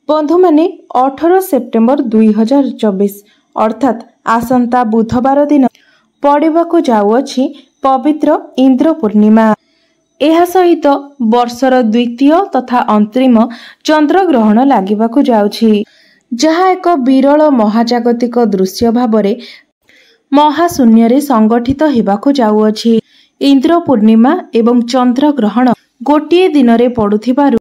बंधु माने 18 सेप्टेम्बर 2024 अर्थात आसंता बुधवार दिन पड़िबाकु जाउअछि पवित्र इंद्र पूर्णिमा। एहा सहित वर्षर द्वितीय तथा अंतरिम चंद्रग्रहण लागिबाकु जाउछि, जहा एक विरल महाजागतिक दृश्य भाबरे महाशून्य संगठित हेबाकु जाउअछि। इंद्र पूर्णिमा एवं चंद्रग्रहण गोटिए दिन रे पड़ुथिबारु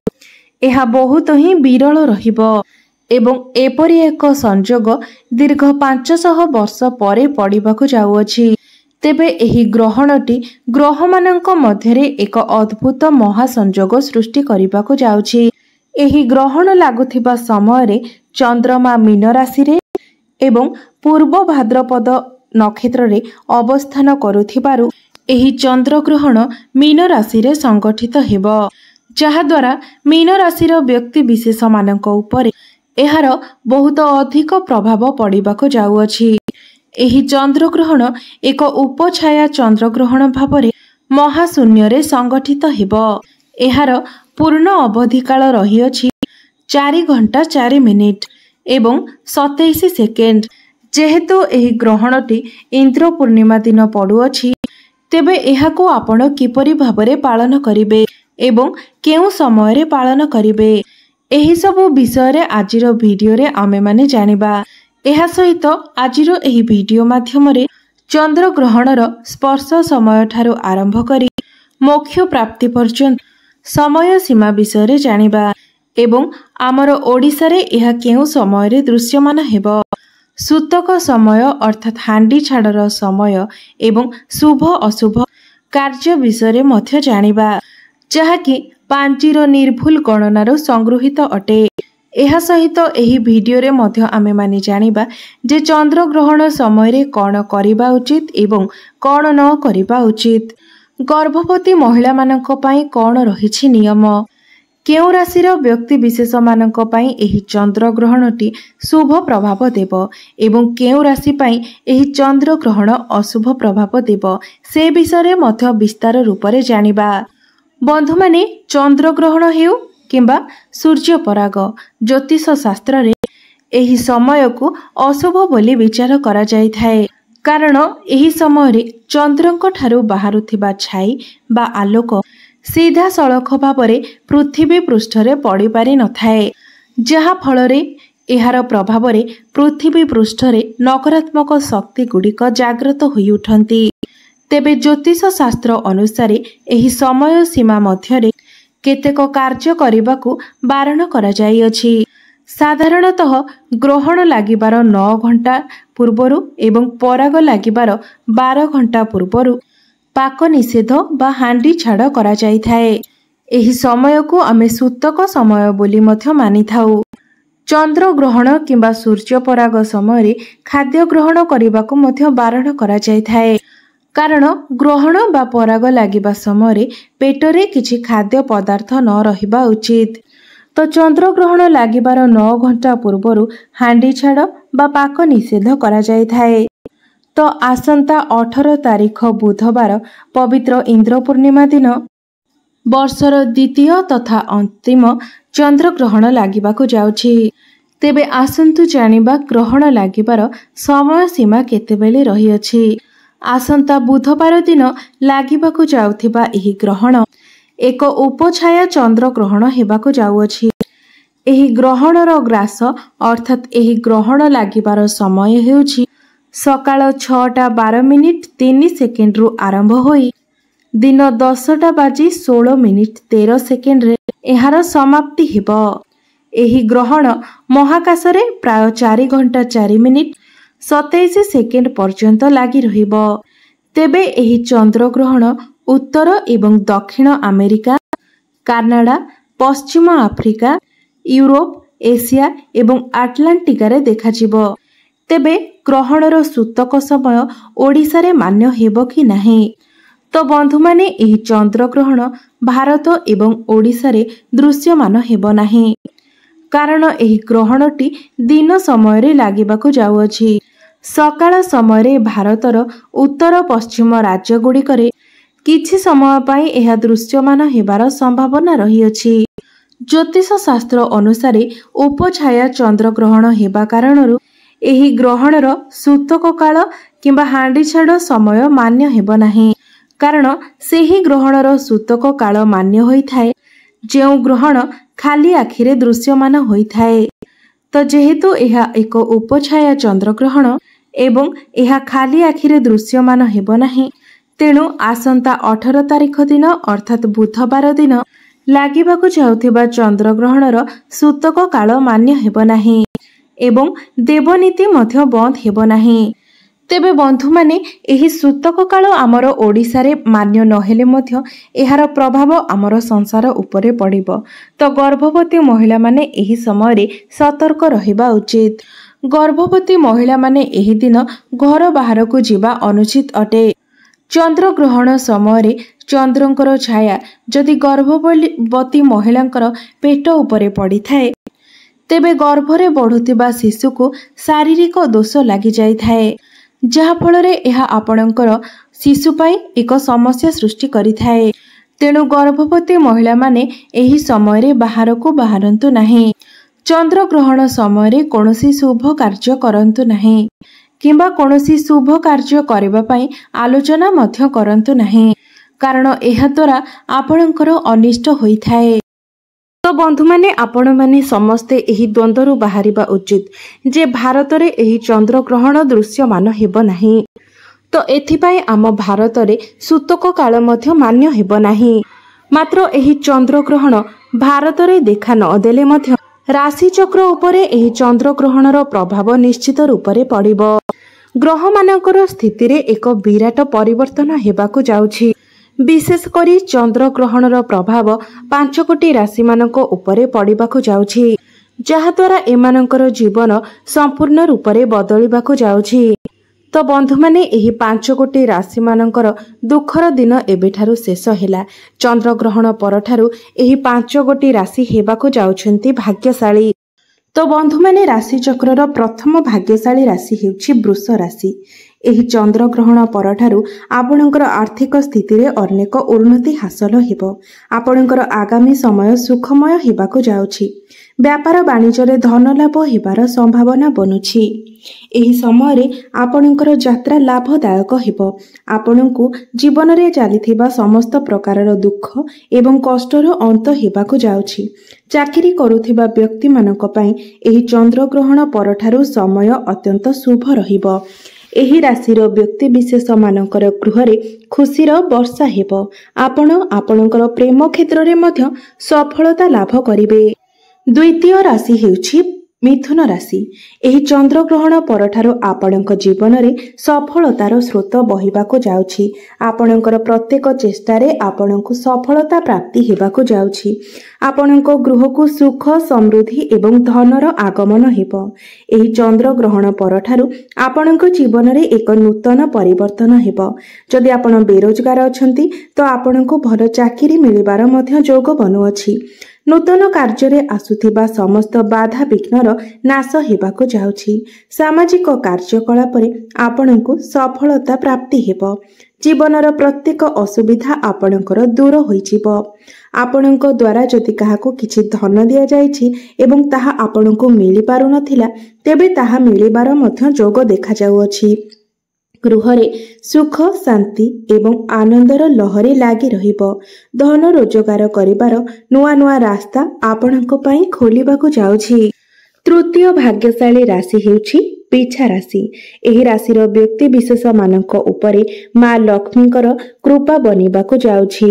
एहा बहुत ही विरल रहिबो एवं एपरि एक संजोग दीर्घ 500 वर्ष परे पड़िबाकु जाउअछि। तेबे एही ग्रहणटी ग्रह मानक मध्यरे एक अद्भुत महासंजोग सृष्टि करिबाकु जाउछि। एही ग्रहण लागुथिबा समय रे चंद्रमा मीन राशि रे एवं पूर्व भाद्रपद नक्षत्र रे अवस्थान करुथिबारु एही चंद्रग्रहण मीन राशि रे संगठित हेबो, जहा द्वारा मीन राशिर व्यक्ति विशेष मानक उपरे एहार बहुत अधिक प्रभाव पड़िबाकु जाउअछि। एही चंद्रग्रहण एक उपछाया चंद्रग्रहण भाबरे महाशून्य रे संगठित हेबो। एहार पूर्ण अवधि काल रहिअछि 4 घंटा 4 मिनिट एवं 27 सेकेंड। जेहेतु एही ग्रहणटी इंद्र पूर्णिमा दिन पड़ुअछि, तेबे एहाको आपण किपरि भाबरे पालन करिवे एवं केउ समय रे पालन करिवे, एही सबु विषय रे आजिर वीडियो रे आमे माने जानिबा। एहा सहित आजिर एही वीडियो माध्यम रे चंद्र ग्रहणर स्पर्श समय ठारू आरंभ करी मोक्ष प्राप्ति पर्यंत समय सीमा विषय रे जानिबा एवं आमर ओडिसा रे एहा केउ समय रे दृश्यमान हेबो। सूतक समय अर्थात हांडी छाड़र समय एवं शुभ अशुभ कार्य विषय रे मध्य जानिबा, जहाँकि पांचीर निर्भुल गणनार संगृहित अटे। एहा सहित एही वीडियो रे मध्य आमे माने जानिबा जे चंद्र ग्रहण समय रे कौन करिबा उचित एवं कौन न करिबा उचित। गर्भवती महिला मानक पई कौन रहिछि नियम, केउ राशिर व्यक्ति विशेष मानक पई एही चंद्र ग्रहणटी शुभ प्रभाव देव एवं केउ राशि पई एही चंद्र ग्रहण अशुभ प्रभाव देव, से विषय रे मध्य विस्तार रूप रे जानिबा। बंधु माने चंद्र ग्रहण हेउ किंबा सूर्य पराग, ज्योतिष शास्त्र रे एही समय को अशुभ बोली विचार करा जाय थाए, कारण एही समय रे चंद्रंक ठारू बाहारुथिबा छाई बा आलोक सीधा सड़क भाबरे पृथ्वी पृष्ठ रे पड़ी पारि न थाए, जहा फल रे एहार प्रभाव रे पृथ्वी पृष्ठ रे नकारात्मक शक्ति गुड़िक जागृत होई उठंती। तेबे ज्योतिष शास्त्र अनुसार एही समय सीमा मध्यरे केतेक कार्य करिबाकू बारण करा जाई अछि। साधारणतः ग्रहण लागिबार 9 घंटा पूर्वरु एवं पराग लागिबार 12 घंटा पूर्वरु पाक निषेध बा हांडी छाड़ करा जाई थाए। एही समय को आमे सूतक समय बोली मध्य मानि थाउ। चंद्र ग्रहण किंबा सूर्य पराग समय रे खाद्य ग्रहण करिबाकू मध्य बारण करा जाई थाए, कारण ग्रहण बा पराग लागिबा समय रे पेटरे किछि खाद्य पदार्थ न रहिबा उचित। तो चंद्र ग्रहण लागिबार 9 घंटा पूर्वरु हांडी छाड़ बा पाक निषेध करा जाय थाए। तो आसंता 18 तारीख बुधवार पवित्र इंद्र पूर्णिमा दिन वर्षर द्वितीय तथा अंतिम चंद्र ग्रहण लागिबाकु जाउछि। तेबे आसंतु जानिबा ग्रहण लागिबार समय सीमा केतेबेले रहिअछि। आसंता बुधवार दिन लागिबाकु जाउथिबा एही ग्रहण एक उपछाया चंद्र ग्रहण हेबाकु जाउअछि। एही ग्रहणर ग्रास अर्थात एही ग्रहण लागिबार समय हेउछि सकाळ 6:12 रु आरंभ होई दिन 10:16 रे एहार समाप्ति हेबो। एही ग्रहण महाकाश रे प्राय 4 घंटा 4 मिनिट 27 सेकेंड पर्यंत लागि रहिबो। तेबे एही चंद्र ग्रहण उत्तर एवं दक्षिण अमेरिका, कानाडा, पश्चिम आफ्रिका, यूरोप, एशिया एवं आटलांटिका रे देखाजिबो। तेबे ग्रहणर सूतक समय ओडिसा रे मान्य हेबो कि नाही? तो बंधु माने एही चंद्र ग्रहण भारत एवं ओडिसा रे दृश्यमान हेबो नाही, कारण एही ग्रहणटी दिन समय रे लागिबाकु जाउअछि। सकाळ समय रे भारतर उत्तर पश्चिम राज्य गुड़िक रे किछि समय पाई एहा दृश्यमान हेबार संभावना रहिअछि। ज्योतिष शास्त्र अनुसार उपछाया चंद्रग्रहण हेबा कारणरू एही ग्रहणर सूतक काल किंबा हांडी छाड़ समय मान्य हेब नाही, कारण सेही ग्रहणर सूतक काल मान्य होइथाए जेउ ग्रहण खाली आखिरे दृश्यमान होइथाए। तो जेहेतु यह एक उपछाया चंद्रग्रहण एवं यह खाली आखिरे दृश्यमान हेब नाही, तेणु आसंता 18 तारिख दिन अर्थात बुधवार दिन लागिबाकु जाउथिबा चंद्रग्रहणर सूतक काल मान्य हेब नाही एवं देवनीति मध्य बंद हेब नाही। तेबे बंधु माने एही सूतक काल आमर ओडिसारे मान्य नहेले मध्य एहार प्रभाव आमर संसार उपरे पड़िबो। तो गर्भवती महिला माने एही समय सतर्क रहिबा उचित। गर्भवती महिला माने एही दिन घर बाहर को जीवा अनुचित अटे। चंद्रग्रहण समय चंद्रंकर छाया जदि गर्भवती महिलांकर पेट उपरे पड़ी थाए तेबे गर्भरे बढ़ुतिबा शिशु को शारीरिक दोष लागि जाई थाए, जहा फलरे एहा आपणकर शिशु पाई एक समस्या सृष्टि करि थाए। तेणु गर्भवती महिला माने एही समय रे बाहर को बाहरंतु नाही। चंद्रग्रहण समय कोनोसी शुभ कार्य करंतु नाही किंबा कोनोसी शुभ कार्य करबा पाई आलोचना मध्य करंतु नाही, कारण एहा द्वारा आपणकर अनिष्ट होई थाए। तो बंधु माने आपण माने समस्ते एही द्वंद्वरु बाहरिबा उचित जे भारत रे एही चंद्रग्रहण दृश्यमान हेब नाही। तो एथिपाई आम भारत रे सूतक काल मध्य मान्य हेब नाही। मात्र एही चंद्रग्रहण भारत रे देखा न देले मध्य राशि चक्र उपरे एही चंद्रग्रहणर प्रभाव निश्चित रूपरे पड़िबो। ग्रह मानकर स्थिति रे एक विराट परिवर्तन हेबाकु जाउछि। विशेष करी चंद्रग्रहणर प्रभाव 5 कोटी राशि मानक उपरे पड़िबाकु जाउछि, जहा द्वारा एमानकर जीवन संपूर्ण रूपरे बदलिबाकु जाउछि। तो बंधु माने एही 5 कोटी राशि मानकर दुखर दिन एबेठारु शेष हेला। चंद्रग्रहण परठारु एही 5 कोटी राशि हेबाकु जाउछन्ति भाग्यशाली। तो बंधु माने राशि चक्रर प्रथम भाग्यशाली राशि हेउछि वृष राशि। एही चंद्रग्रहण परठारु आपणकर आर्थिक स्थिति रे अनेक उन्नति हासिल हेबो। आपणकर आगामी समय सुखमय हेबाकु जाउछि। व्यापार वाणिज्य रे धन लाभ हेबार संभावना बनुछि। एही समय रे आपणकर यात्रा लाभदायक हेबो। आपणकु जीवन रे चालिथिबा समस्त प्रकारर दुख एवं कष्टर अंत हेबाकु जाउछि। चाकरी करुथिबा व्यक्ति मानक पई एही चंद्रग्रहण परठारु समय अत्यंत शुभ रहिबो। एही राशिर व्यक्ति विशेष मानकर गृहरे खुशीर वर्षा हेबो। आपण आपणकर प्रेम क्षेत्र रे मध्य सफलता लाभ करिवे। द्वितीय राशि हेउछि मिथुन राशि। एही चंद्रग्रहण परठारु आपणक जीवन रे सफलतार स्रोत बहिबाकु जाउछि। आपणकर प्रत्येक चेष्टा रे आपणकु सफलता प्राप्ति हेबाकु जाउछि। आपणक गृहकु सुख समृद्धि एवं धनर आगमन हेबो। एही चंद्रग्रहण परठारु आपणक जीवन रे एक नूतन परिवर्तन हेबो। जदि आपण बेरोजगार अछंती तो आपणकु भल चाकरी मिलिबार मध्य योग बनुअछि। नूतन कार्य रे आसुथिबा समस्त बाधा विघ्नर नाश हेबाकु जाउछि। सामाजिक कार्यकलाप रे आपणकु सफलता प्राप्ति हेबो। जीवनर प्रत्येक असुविधा आपणकर दूर होइजिबो। आपणक द्वारा जदि काहाको किछि धन दिया जाइछि एवं ताहा आपणकु मिलि पारु नथिला तेबे ताहा मिलिबार मध्य योग देखा जाउअछि। गृहरे सुख शांति एवं आनंदर लहरी लागी रहिबो। धन रोजगार करिबार नुआ नुआ रास्ता आपणक पई खोलिबाकु जाउछि। तृतीय भाग्यशाली राशि हेउछि पिछा राशि। एही राशिर व्यक्ति विशेष मानक उपरे मां लक्ष्मीकर कृपा बनिबाकु जाउछि।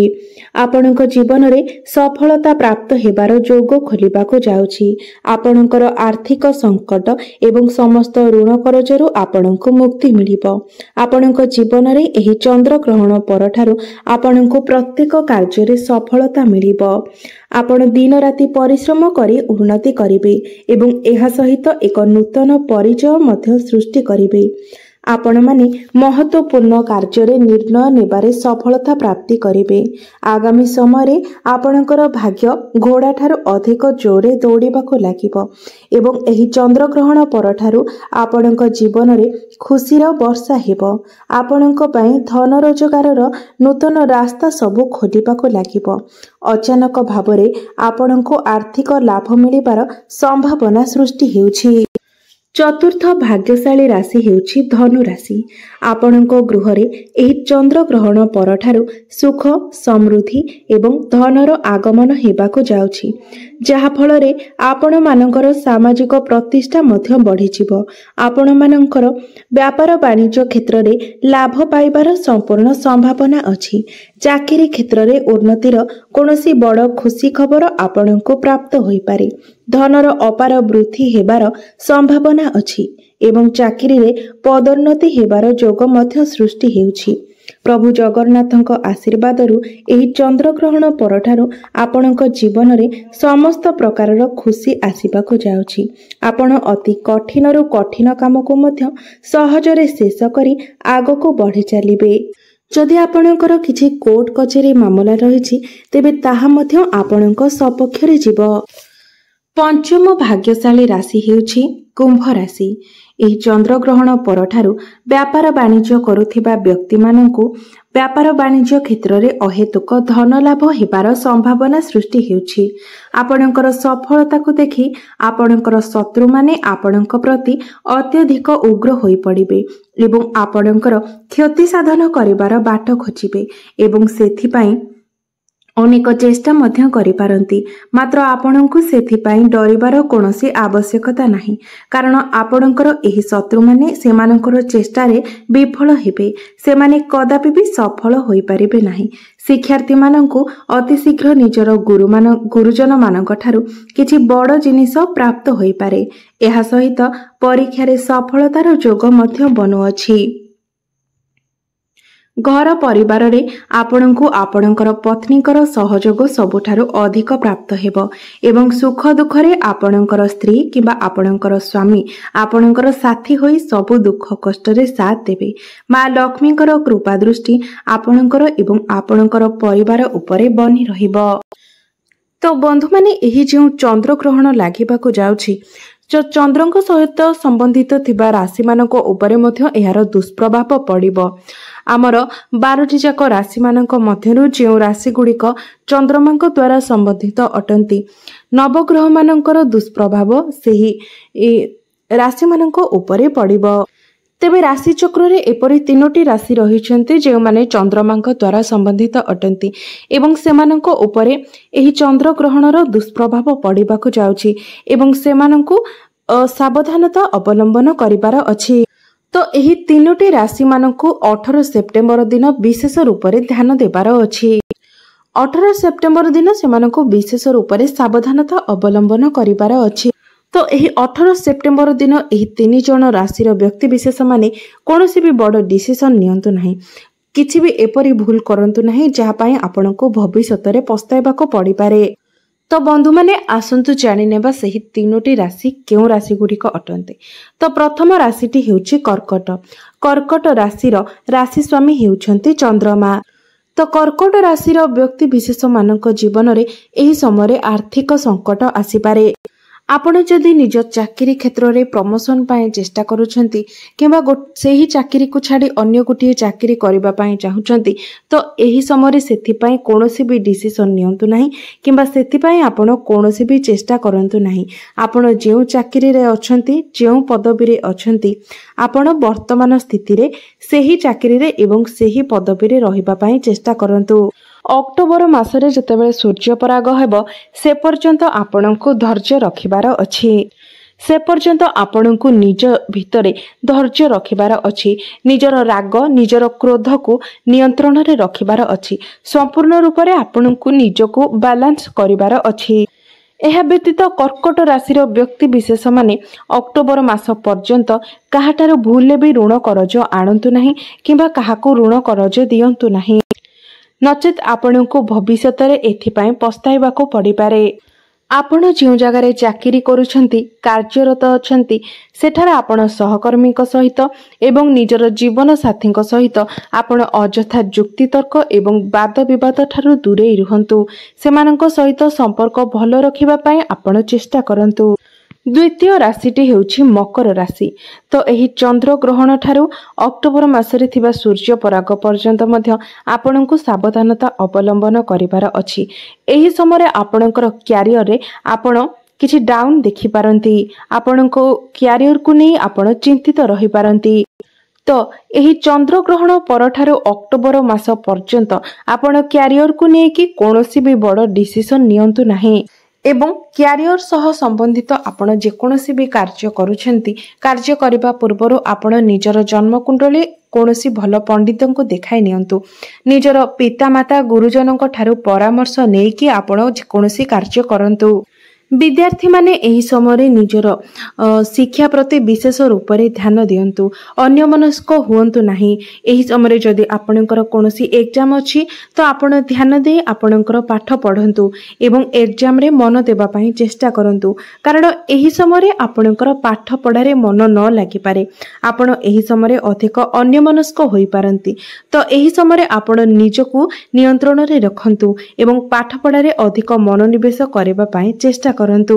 आपणक जीवन रे सफलता प्राप्त हेबार योग खोलिबाकु जाउछि। आपणकर आर्थिक संकट एवं समस्त ऋण कर्जरु आपणक मुक्ति मिलिबो। आपणक जीवन रे एही चंद्र ग्रहण परठारु आपणक प्रत्येक कार्य रे सफलता मिलिबो। आपण दिन राति परिश्रम करी उन्नति करिवे एवं एहा सहित एक नूतन परिचय मध्य सृष्टि करिवे। आपण माने महत्वपूर्ण कार्य निर्णय नेबारे सफलता प्राप्ति करेंगे। आगामी समय आपणकर भाग्य घोड़ा ठारू अधिक जोरे दौड़ाक लगिब एवं एही चंद्रग्रहण परठारू आपणक जीवन में खुशीर वर्षा हेब। आपणक पई धन रोजगार नूतन रास्ता सबू खोलिबाक लागिब। अचानक भावरे आपणको आर्थिक लाभ मिलिबार संभावना सृष्टि हेउछि। चतुर्थ भाग्यशाली राशि हेउछि धनु राशि। आपणक गृह रे एही चंद्रग्रहण परठारू सुख समृद्धि एवं धनर आगमन हेबाको जाउछि, जहा फल रे आपण मानकर सामाजिक प्रतिष्ठा मध्य बढ़िजिवो। आपण मानकर व्यापार वाणिज्य क्षेत्र रे लाभ पाइबार संपूर्ण संभावना अछि। चाकरी क्षेत्र रे उन्नतिर कोनोसी बड़ खुशी खबर आपणको प्राप्त होई पारे। धनर अपार वृद्धि हेबार संभावना अछि एवं चाकरी रे पदोन्नति हेबार जोग मध्य सृष्टि हेउछि। प्रभु जगन्नाथଙ୍କ आशीर्वादरू एही चंद्रग्रहण परठारू आपणक जीवन रे समस्त प्रकारर खुशी आसीबाको जाउछि। आपण अति कठिनरू कठिन काम को मध्य सहजरे शेष करी आगको बढ़ी चलिबे। जदि आपणकर किछि कोर्ट कचेरी मामला रहिछि तेबे ताहा मध्य आपणक सपक्ष रे जीव। पंचम भाग्यशाली राशि हेउछि कुंभ राशि। एही चंद्रग्रहण परठारू व्यापार वाणिज्य करुथिबा व्यक्ति माननकु व्यापार वाणिज्य क्षेत्र रे अहेतुक धन लाभ हेबार संभावना सृष्टि हेउछि। आपणकर सफलता को देखि आपणकर शत्रु माने आपणक प्रति अत्यधिक उग्र होई पड़िबे एवं आपणकर क्षति साधन करिबार बाट खोजिबे एवं सेथि पई अनेक चेष्टा मध्य करिपारंती। मात्र आपणଙ୍କୁ सेथिपाई डरिबार कोनोसी आवश्यकता नाही, कारण आपणଙ୍କର एही शत्रु माने सेमानଙ୍କର चेष्टारे विफल हेबे। सेमाने कदापि भी सफल होई परिबे नाही। शिक्षार्थी माननकु अति शीघ्र निजर गुरुजन मानक ठारू किछि बड़ जिनिस प्राप्त होई पारे। एहा सहित परीक्षा रे सफलतार जोग मध्य बनुअछि। घर परिवार रे आपणଙ୍କୁ आपणकर पत्नीकर सहयोग सबुठारु अधिक प्राप्त हेबो एवं सुख दुख रे आपणकर स्त्री किबा आपणकर स्वामी आपणकर साथी होई सबु दुख कष्ट रे साथ देबे। मां लक्ष्मीकर कृपा दृष्टि आपणकर एवं आपणकर परिवार उपरे बनी रहिबो। तो बंधु माने एही जे चंद्रग्रहण लागिबाको जाउछि चंद्रଙ୍କ सहित संबंधित थिबा राशि मानक उपरे मध्य एहार दुष्प्रभाव पड़िबो। आमर 12टी जाक राशि मानक मध्यरु जे राशि गुड़िक चंद्रमांक द्वारा संबंधित अटंती नवग्रह मानकर दुष्प्रभाव सेही राशि मानक उपरे पड़िबो। तेबे राशि चक्र रे एपरि 3टी राशि रहिछन्ते जे माने चंद्रमांक द्वारा संबंधित अटंती एवं सेमानक उपरे एही चंद्र ग्रहणर दुष्प्रभाव पड़िबाको जाउछि एवं सेमानकु सावधानता अवलंबन करिबार अछि। तो एही 3टी राशि मानकु 18 सेप्टेम्बर दिन विशेष रूप रे ध्यान देबार अछि। 18 सेप्टेम्बर दिन सेमानकु विशेष रूप रे सावधानता अवलंबन करिबार अछि। तो एही 18 सेप्टेम्बर दिन एही 3 जन राशिर व्यक्ति विशेष माने कोनोसी भी बड़ डिसिजन नियंतु नाही, किछि भी एपरि भूल करंतु नाही जहा पई आपनको भविष्यत रे पस्ताइबाको पड़ी पारे। तो बंधु माने आसंतु जानि नेबा सही 3टी राशि केउ राशि गुड़िक अटंते। तो प्रथम राशिटी हेउछि कर्कट। कर्कट राशिर राशि स्वामी हेउछन्ति चंद्रमा। तो कर्कट राशिर व्यक्ति विशेष मानक जीवन रे एही समय आर्थिक संकट आसी पारे। आपण जदि निज चाकरी क्षेत्र रे प्रमोशन पाए चेष्टा करूछंती किबा सेही चाकरी को छाडी अन्य गोटे चाकरी करिबा पाए चाहुछंती तो एही समय सेथि पाए कोनोसी भी डिसिजन नियंतु नाही किबा सेथि पाए आपण कोनोसी भी चेष्टा करंतु नाही। आपण जेउ चाकरी रे अछंती जेउ पदवी रे अछंती आपण वर्तमान स्थिति रे सेही चाकरी रे एवं सेही पदवी रे रहिबा पाए चेष्टा करंतु। अक्टोबर मासरे जतेबेले सूर्य पराग हेबो से पर्यंत आपणको धैर्य रखिबार अछि। से पर्यंत आपणको निज भितरे धैर्य रखिबार अछि। निजर राग निजर क्रोध को नियंत्रण रे रखिबार अछि। संपूर्ण रूप रे आपणको निजको बैलेंस करिबार अछि। एहा व्यतीत कर्कट राशिर व्यक्ति विशेष माने अक्टोबर मास पर्यंत काहाटार भूलले भी ऋण करज आणंतु नाही किबा काहाको ऋण करज दियंतु नाही, नचेत आपणको भविष्यत रे एथिपाई पस्ताइबाको पड़ी पारे। आपण जो जगार चाकरी करुछंती कार्यरत अछंती सेठारे आपण सहकर्मी सहित एवं निजर जीवन साथी सहित आपण अजथा जुक्तितर्क एवं वाद विवाद ठारू दूरे रुहंतु। सेमानंक सहित संपर्क भल रखिबा पई आपण चेष्टा करंतु। द्वितीय राशिटी हेउछि मकर राशि। तो एही चंद्र ग्रहण ठारू अक्टोबर मासरे थिबा सूर्य पराग पर्यंत मध्य आपणको सावधानता अवलंबन करिवार अछि। एही समय आपणकर क्यारियर रे आपण किछि डाउन देखि पारंती। आपणको क्यारियर को नै आपण चिंतित रहि पारंती। तो एही चंद्र ग्रहण परठारू अक्टोबर मास पर्यंत आपण क्यारियर को नै कि कोनोसी भी बड़ डिसिजन नियंतु नाही एवं क्यारियर सह संबंधित आपण जेकोसी भी कार्य करुछंती कार्य करिबा पूर्वरु आपण निजर जन्म कुंडली कोनोसी भल पंडितन को देखाई नियंतु। निजर पितामाता गुरुजनक ठारू परामर्श नेकी आपण जेकोसी कार्य करंतु। विद्यार्थी माने एही समय निजर शिक्षा प्रति विशेष रूप से ध्यान दियंतु। अन्यमनस्क हुअंतु नाही। एही समय जदि आपणकर कोनोसी एग्जाम अछि तो आपण ध्यान दे आपणकर पाठ पढ़ंतु एवं एग्जाम रे मन देबा पई चेष्टा करंतु। कारण एही समय आपणकर पाठ पढ़ारे मन न लागि पारे। आपण एही समय अधिक अन्यमनस्क होई पारंती। तो एही समय आपण निजको नियंत्रण रे रखंतु एवं पाठ पढ़ारे अधिक मनोनिवेश करबा पई चेष्टा करंतु।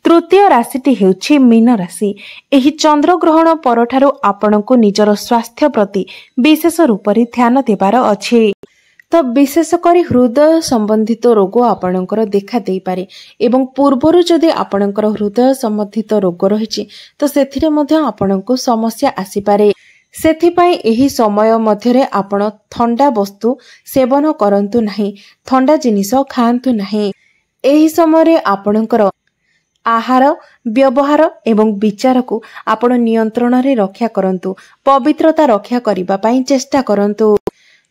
तृतीय राशिटी हेउछि मीन राशि। एही चंद्र ग्रहण परठारू आपणको निजर स्वास्थ्य प्रति विशेष रूप से ध्यान देबार अछि। तो विशेषकर हृदय संबंधित रोग आपणकर देखा दे पारे एवं पूर्वरु जदि आपणकर हृदय संबंधित रोग रहिछि तो सेथिरे मध्ये आपणको समस्या आसी पारे। सेथिपाई एही समय मध्यरे आपण ठंडा वस्तु सेवन करंतु नाही। ठंडा जिनिस खांतु नाही। एही समय आपणकर आहार व्यवहार एवं विचार को आपण नियंत्रण रे रक्षा करंतु। पवित्रता रक्षा करिबा पई चेष्टा करंतु।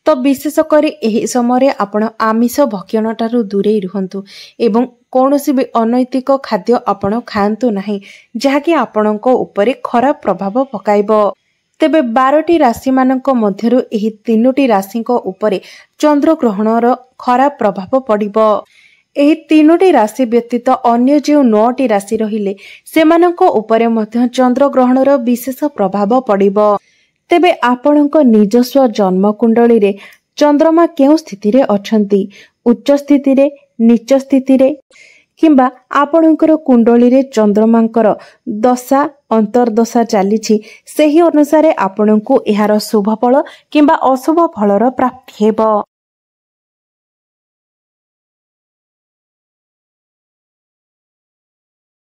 तो विशेषकर एही समय आपण आमिष भक्षण ठारू दूरे रुहंतु एवं कोनोसी भी अनैतिक खाद्य आपण खांतु नाही जहाकि आपणको उपरे खराब प्रभाव पकाइबो। तेबे 12टी राशि मानक मध्यरु एही 3टी राशिको उपरे चंद्र ग्रहणर खराब प्रभाव पड़िबो। एही 3टी राशि व्यतीत अन्य जो 9टी राशि रहिले सेमानको उपरे मध्य चंद्र ग्रहणर विशेष प्रभाव पड़िबो। तेबे आपणको निजस्व जन्म कुंडली रे चंद्रमा केउ स्थिति रे अछंती, उच्च स्थिति रे, नीच स्थिति रे किंबा आपणकर कुंडली रे चंद्रमांकर दशा अंतर्दशा चलीछि सेही अनुसार आपणको एहार शुभ फल किंबा अशुभ फलर प्राप्ति हेबो।